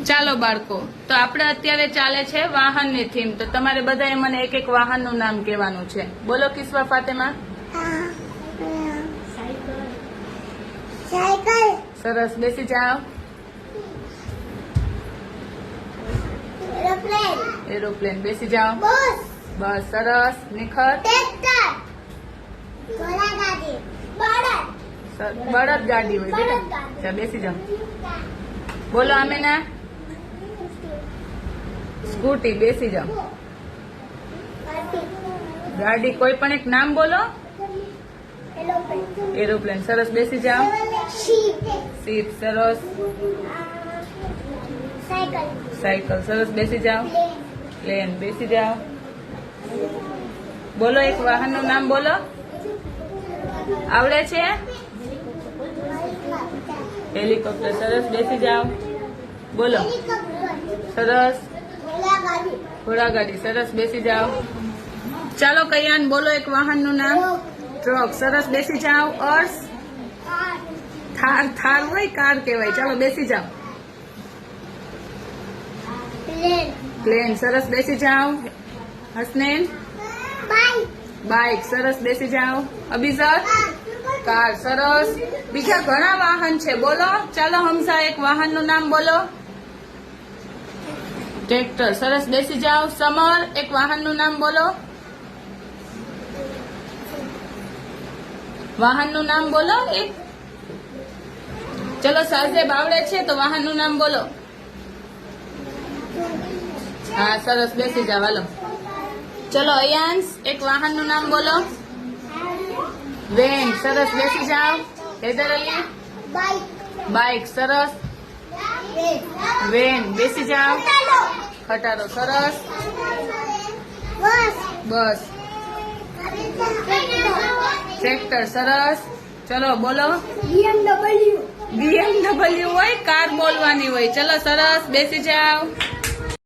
ચાલો બાળકો, તો આપણે અત્યારે ચાલે છે વાહનની થીમ. તો તમારે બધાએ મને એક એક વાહનનું નામ કહેવાનું છે. બોલો કિસ્વા ફાતેમા. સાયકલ, સરસ, બેસી જાઓ. એરોપ્લેન, એરોપ્લેન, બેસી જાઓ. બસ, બસ, સરસ. નિખર. ટ્રેક્ટર, ઘોડાગાડી, બળદ, બળદ ગાડી હોય બેટા. બળદગાડી. ચાલ, બેસી જાઓ. બોલો આમીના. સ્કૂટી, બેસી જાઓ. ગાડી, કોઈ પણ એક નામ બોલો. એરોપ્લેન, એરોપ્લેન, સરસ, બેસી જાઓ. શીપ, સીટ, સરસ. સાયકલ, સાયકલ, સરસ, બેસી જાઓ. પ્લેન, બેસી જાઓ. બોલો એક વાહનનું નામ બોલો. આવડે છે? હેલિકોપ્ટર, સરસ, બેસી જાઓ. બોલો. સરસ. ઘોડાગાડી, સરસ, બેસી જાઓ. ચાલો કયાન, બોલો એક વાહનનું નામ. ટ્રક, સરસ, બેસી જાઓ. અર્શ. થાર, થાર હોય, કાર કહેવાય. ચાલો બેસી જાઓ. પ્લેન, પ્લેન, સરસ, બેસી જાઓ. હસનેન. બાઇક, બાઇક, સરસ, બેસી જાઓ. અભિઝર. કાર, સરસ. બીજા ઘણા વાહન છે, બોલો. ચાલો હમસા એક વાહનનું નામ બોલો. ટ્રેક્ટર, સરસ, બેસી જાઓ. સમર, એક વાહનનું નામ બોલો. વાહનનું નામ બોલો એક. ચલો સાહેબ આવડે છે તો વાહનનું નામ બોલો. હા, સરસ, બેસી જાઓ. હાલો. ચલો અયાંશ, એક વાહનનું નામ બોલો. વેન, સરસ, બેસી જાઓ. હૈદર અલી. બાઇક, બાઇક, સરસ. વેન, બેસી જાઓ. ખટારો, સરસ. બસ, બસ. ટ્રેક્ટર, સરસ. ચલો બોલો. BMW, BMW હોય, કાર બોલવાની હોય. ચલો સરસ, બેસી જાઓ.